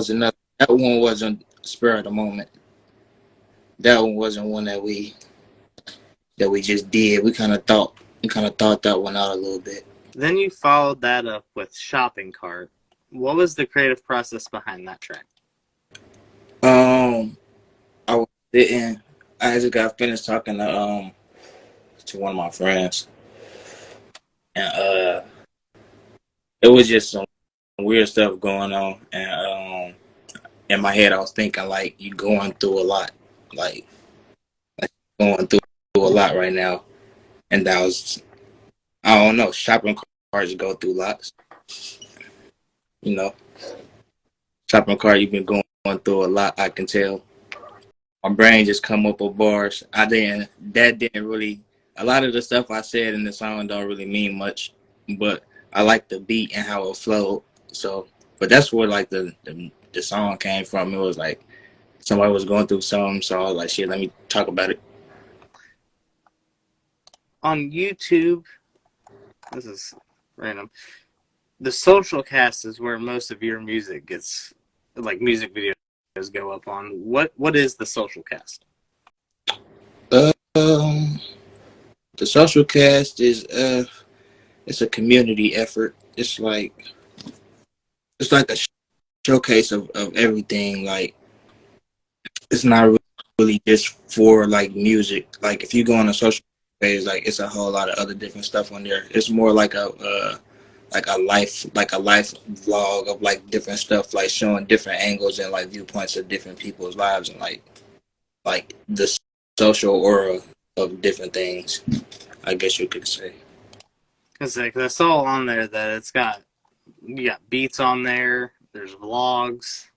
another. That one wasn't spur of the moment. That one wasn't one that we just did. We kind of thought that one out a little bit. Then you followed that up with Shopping Cart. What was the creative process behind that track? I was sitting. I just got finished talking to one of my friends, and it was just some weird stuff going on, and in my head I was thinking like you going through a lot, like going through a lot right now, and that was I don't know. Shopping carts go through lots, you know. Shopping cart, you've been going through a lot. I can tell. My brain just come up with bars. That didn't really. A lot of the stuff I said in the song don't really mean much, but I like the beat and how it flowed. So, but that's where like the song came from. It was like somebody was going through something, so I was like, shit, let me talk about it. On YouTube, this is random. The social cast is where most of your music gets, like music videos go up on. What is the social cast? The social cast is it's a community effort. It's like a showcase of everything. Like it's not really just for like music. Like if you go on a social page, like it's a whole lot of other different stuff on there. It's more like a life vlog of like different stuff, like showing different angles and like viewpoints of different people's lives and like the social aura of different things, I guess you could say. Cause like I saw on there that you got beats on there. There's vlogs,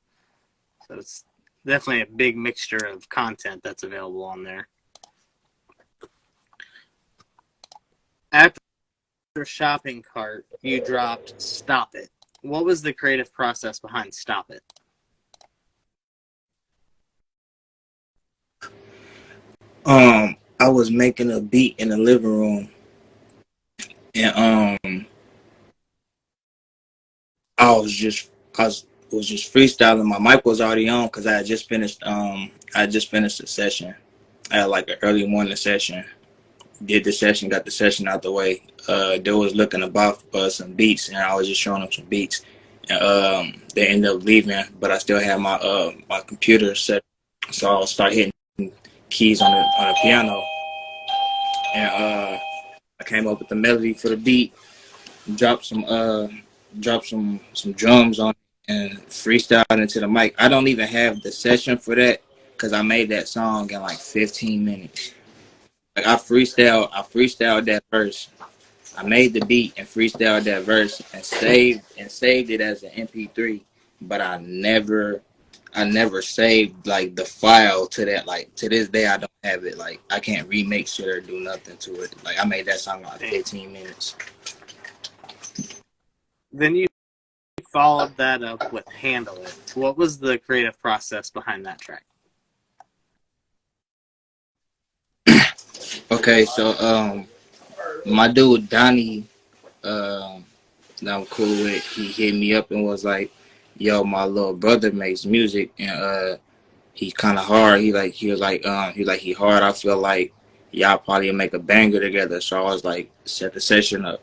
so it's definitely a big mixture of content that's available on there. After Shopping Cart, you dropped Stop It. What was the creative process behind Stop It? I was making a beat in the living room, and I was just freestyling. My mic was already on because I had just finished the session. I had like an early morning session. Did the session, got the session out the way. They was looking about some beats, and I was just showing them some beats. And they ended up leaving, but I still had my computer set, so I'll start hitting keys on the piano, and I came up with the melody for the beat, dropped some drums on it, and freestyled into the mic. I don't even have the session for that because I made that song in like 15 minutes. Like I freestyled that verse. I made the beat and freestyled that verse and saved it as an MP3, but I never saved like the file to that. Like to this day I don't have it. Like I can't remix it or do nothing to it. Like I made that song in like 15 minutes. Then you followed that up with Handle It. What was the creative process behind that track? Okay, so my dude Donnie, that I'm cool with, he hit me up and was like, "Yo, my little brother makes music and he's kind of hard. He hard. I feel like y'all probably make a banger together." So I was like, set the session up.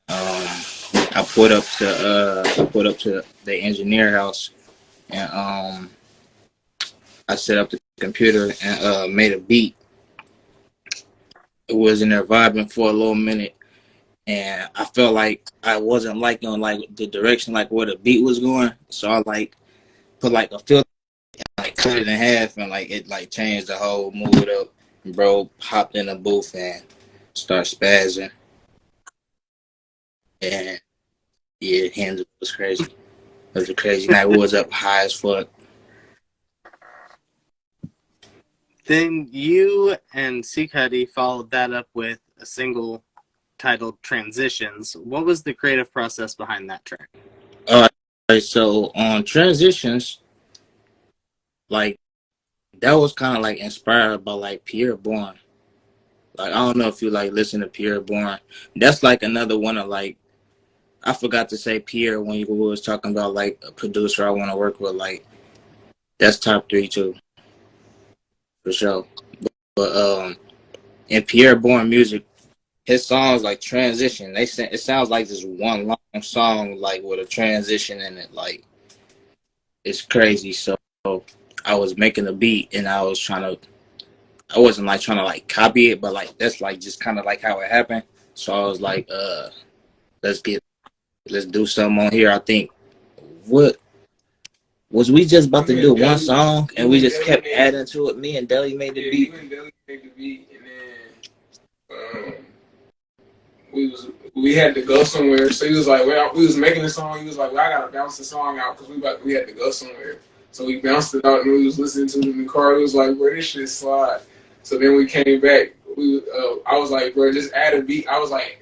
I put up to the engineer house and I set up the computer and made a beat. was in there vibing for a little minute, and I felt like I wasn't liking like the direction like where the beat was going, so I like put like a filter, like cut it in half, and like it like changed the whole mood up. Bro hopped in the booth and started spazzing, and yeah, hands was crazy. It was a crazy night. We was up high as fuck. Then you and C.N.O.T.E followed that up with a single titled Transitions. What was the creative process behind that track? Alright, so on Transitions, like that was kind of like inspired by like Pierre Bourne. Like I don't know if you like listen to Pierre Bourne. That's like another one of like I forgot to say Pierre when you was talking about like a producer I want to work with. Like that's top 3 too for sure. But in Pierre Bourne music, his songs like transition. It sounds like this one long song like with a transition in it. Like it's crazy. So I was making a beat and I was trying to. I wasn't like trying to like copy it, but like that's like just kind of like how it happened. So I was like, let's do something on here. I think what was we just about to do one song and we just kept adding to it. Me and Deli made the beat. You and Deli made the beat, and then we had to go somewhere. So he was like, well, we was making the song. He was like, well, I gotta bounce the song out because we had to go somewhere. So we bounced it out and we was listening to it in the car. It was like, bro, this shit slide. So then we came back. I was like, bro, just add a beat. I was like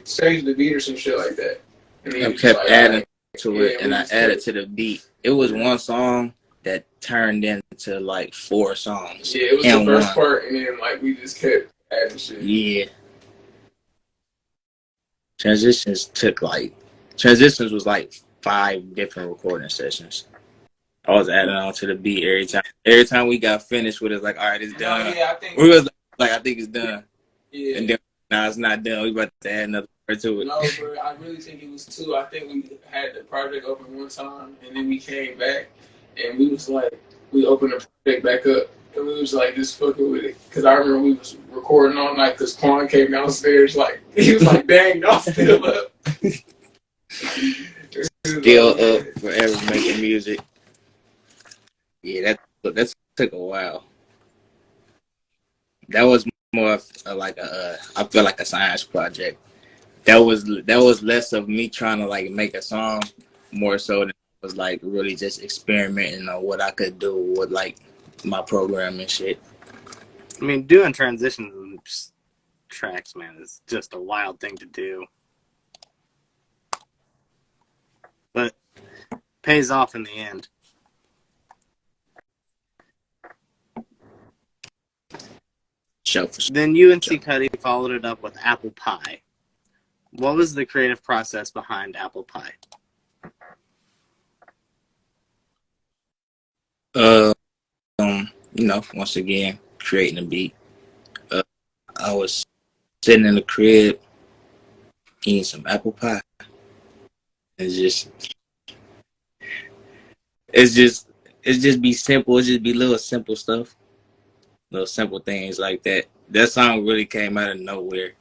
change the beat or some shit like that. And I kept like, adding to it, and I added to the beat. It was one song that turned into like 4 songs. Yeah, it was the first part, and then like we just kept adding shit. Yeah. Transitions was like 5 different recording sessions. I was adding on to the beat every time. Every time we got finished with it, like, all right, it's done. Yeah, I think we was like, I think it's done. Yeah. And then now it's not done. We about to add another part to it. No, bro, I really think it was 2. I think we had the project open one time, and then we came back, and we was like, we opened the project back up, and we was like just fucking with it. Because I remember we was recording all night because Quan came downstairs, like, he was like, dang, y'all still up. Still up, forever making music. Yeah, that took a while. That was more of like I feel like a science project. That was less of me trying to like make a song, more so than it was like really just experimenting on what I could do with like my program and shit. I mean, doing transitions and tracks, man, is just a wild thing to do. But pays off in the end. Then you and C.N.O.T.E followed it up with Apple Pie. What was the creative process behind Apple Pie? Once again, creating a beat. I was sitting in the crib eating some apple pie. It's just be simple. It just be little simple stuff, little simple things like that. That song really came out of nowhere.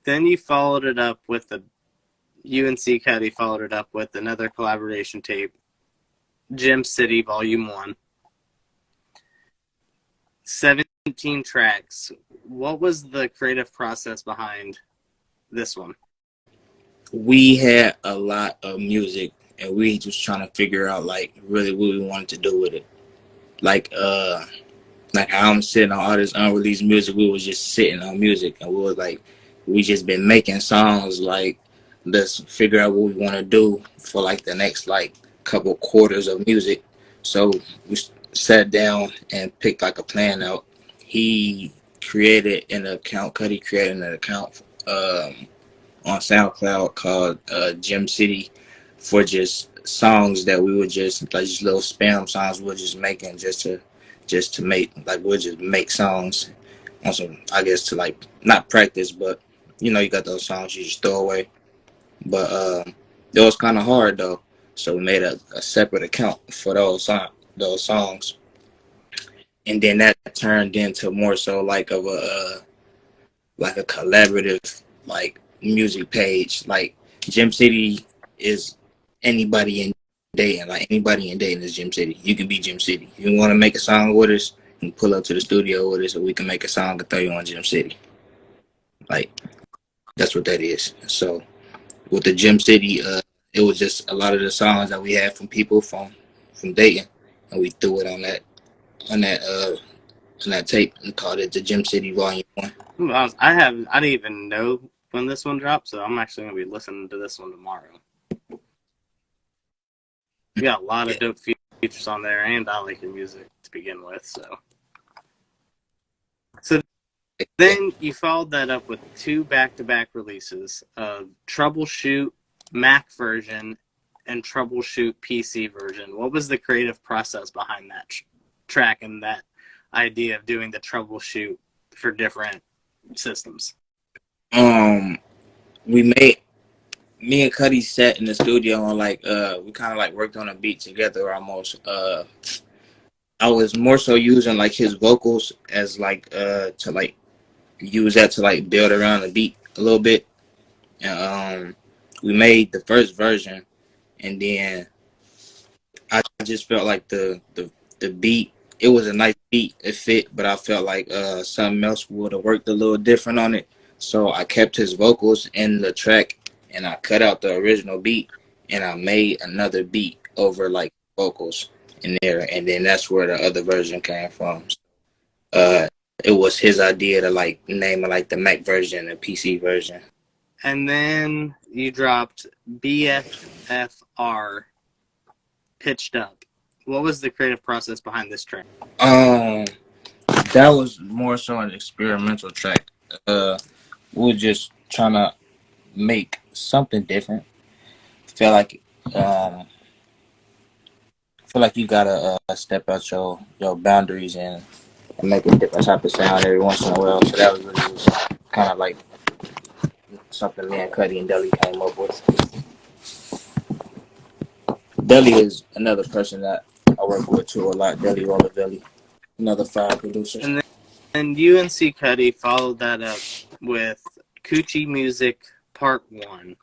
Then you followed it up with you and C.N.O.T.E followed it up with another collaboration tape, Gym City Volume 1. 17 tracks. What was the creative process behind this one? We had a lot of music and we just trying to figure out like really what we wanted to do with it. Like how I'm sitting on all this unreleased music, we was just sitting on music and we just been making songs like let's figure out what we want to do for like the next like couple quarters of music. So we sat down and picked like a plan out. He created an account, Cuddy created an account on SoundCloud called Gym City for just songs that we would just like just little spam songs we're just making just to make like we'll just make songs on some I guess to like not practice but you got those songs you just throw away. But it was kind of hard though. So we made a separate account for those songs. and then that turned into more so like a collaborative like music page. Like Gym City is anybody in Dayton. Like anybody in Dayton is Gym City. You can be Gym City. You want to make a song with us, you can pull up to the studio with us, or we can make a song and throw you on Gym City. Like that's what that is. So with the Gym City, it was just a lot of the songs that we had from people from Dayton, and we threw it on that on that tape and called it the Gym City Volume One. I didn't even know when this one dropped, so I'm actually gonna be listening to this one tomorrow. You got a lot of dope features on there, and I like your music to begin with. So then you followed that up with 2 back-to-back releases of Troubleshoot Mac version and Troubleshoot PC version. What was the creative process behind that track and that idea of doing the Troubleshoot for different systems? We made me and Cuddy sat in the studio and like we kind of like worked on a beat together almost. I was more so using like his vocals as like to like use that to like build around the beat a little bit. And we made the first version, and then I just felt like the beat, it was a nice beat, it fit, but I felt like something else would have worked a little different on it. So I kept his vocals in the track, and I cut out the original beat, and I made another beat over like vocals in there, and then that's where the other version came from. Uh, it was his idea to like name it like the Mac version and PC version. And then you dropped BFFR Pitched Up. What was the creative process behind this track? That was more so an experimental track. We were just trying to make something different. Feel like you gotta step out your boundaries and make a different type of sound every once in a while. So that was really just kind of like something me and Cuddy and Deli came up with. Deli is another person that I work with too a lot. Deli Rollavelli, another fire producer. And then you and C.N.O.T.E followed that up with Coochie Music Part 1.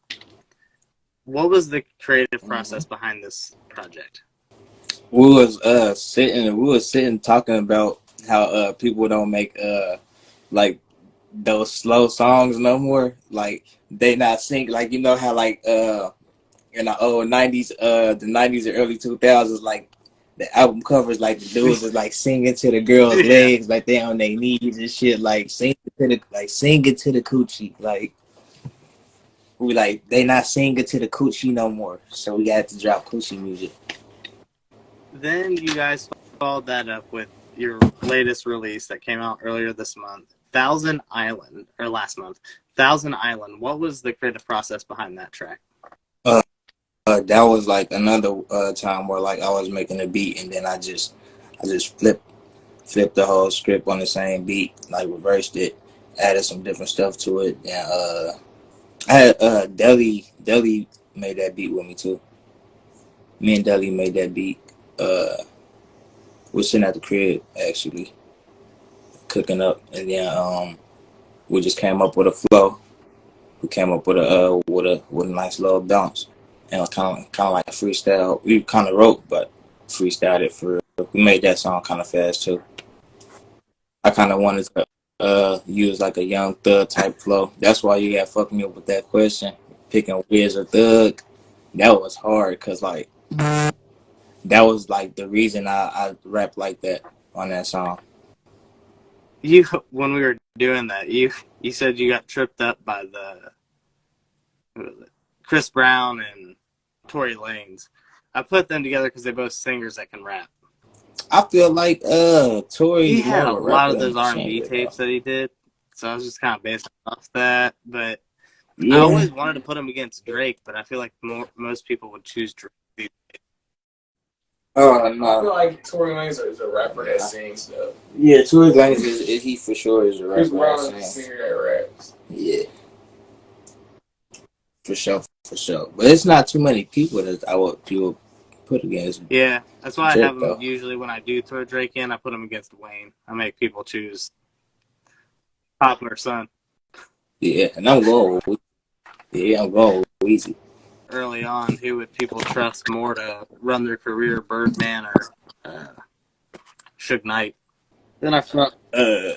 What was the creative process behind this project? We was sitting talking about how people don't make like those slow songs no more. Like they not sing, like you know how like in the old '90s, the '90s and early 2000s, like the album covers, like the dudes is like singing to the girls' legs, like they on their knees and shit, like sing it to the coochie, like we like they not singing to the coochie no more, so we had to drop coochie music. Then you guys followed that up with your latest release that came out earlier this month, Thousand Island, or last month, Thousand Island. What was the creative process behind that track? That was like another time where like I was making a beat and then I just flipped the whole script on the same beat, like reversed it, added some different stuff to it, and I had Deli made that beat with me too. Me and Deli made that beat. We're sitting at the crib actually cooking up, and then we just came up with a flow. We came up with a nice little bounce, and kind of like a freestyle. We kind of wrote, but freestyled it for real. We made that song kind of fast too. I kind of wanted to use like a young thug type flow. That's why you got fucking me up with that question. Picking Wiz or Thug, that was hard because like that was like the reason I rap like that on that song. You, when we were doing that, you said you got tripped up by the Chris Brown and Tory Lanez. I put them together because they're both singers that can rap. I feel like Tory He is more had of a a lot rapper of than those a R&B singer, tapes though. that he did, so I was just kind of based off that. But I Yeah. always wanted to put him against Drake, but I feel like most people would choose Drake. Oh I feel no. like Tory Lanez is a rapper that sings stuff. Yeah, Tory Lanez is he for sure is a Chris rapper Brown that is a sings. singer that raps. Yeah, for sure. But it's not too many people that I would put against Yeah, that's why I Drake have them though. usually when I do throw Drake in. I put him against Wayne. I make people choose popular son. Yeah, and I'm going. Yeah, I'm going Weezy. Early on, who would people trust more to run their career, Birdman or Suge Knight? Then I felt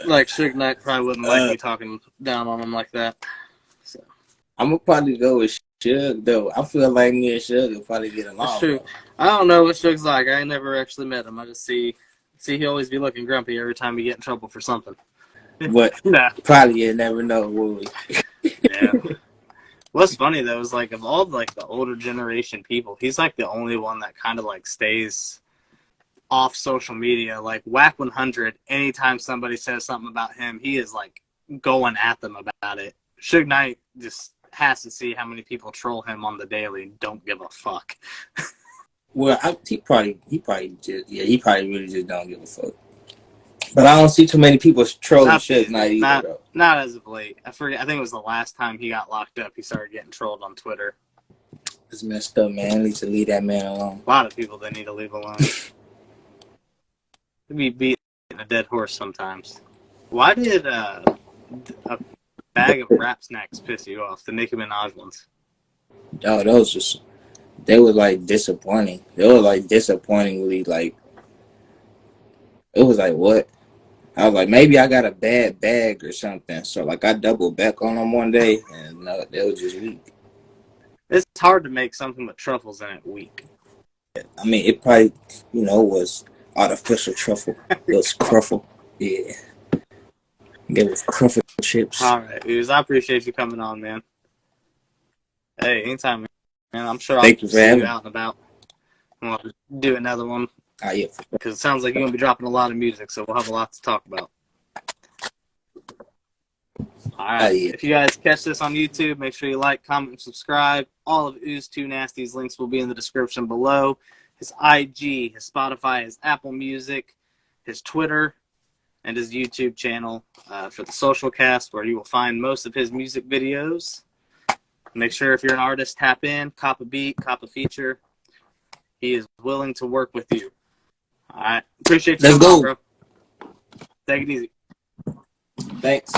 like Suge Knight probably wouldn't like Uh, me talking down on him like that. So I'm gonna probably go with Suge though. I feel like me and Suge will probably get that's along true. though. I don't know what Suge's like. I ain't never actually met him. I just see he always be looking grumpy every time he get in trouble for something. But Nah. probably you never know, will we? Yeah. What's funny though is like of all like the older generation people, he's like the only one that kind of like stays off social media. Like Whack 100, anytime somebody says something about him, he is like going at them about it. Suge Knight just has to see how many people troll him on the daily and don't give a fuck. Well, he probably he probably really just don't give a fuck. But I don't see too many people trolling Not Suge these Knight days. either though. Not as of late. I forget. I think it was the last time he got locked up. He started getting trolled on Twitter. It's messed up, man. I need to leave that man alone. A lot of people they need to leave alone. Be beating a dead horse sometimes. Why did a bag of rap snacks piss you off? The Nicki Minaj ones. Oh, they were like disappointing. They were like disappointingly like it was like what? I was like maybe I got a bad bag or something. So like I doubled back on them one day and no, they was just weak. It's hard to make something with truffles in it weak. I mean it probably was artificial truffle. It was cruffle. Yeah. It was cruffle chips. All right, Ooze, I appreciate you coming on, man. Hey, anytime, man. I'm sure I'll Thank you for see you having me. out and about. We'll do another one Yeah. because it sounds like you're gonna be dropping a lot of music, so we'll have a lot to talk about. All right. Yeah. If you guys catch this on YouTube, make sure you like, comment, and subscribe. All of Ooze2Nasty's links will be in the description below. His IG, his Spotify, his Apple Music, his Twitter, and his YouTube channel for the Social Cast, where you will find most of his music videos. Make sure if you're an artist, tap in, cop a beat, cop a feature. He is willing to work with you. All right. Appreciate you Let's coming on, go. bro. Take it easy. Thanks.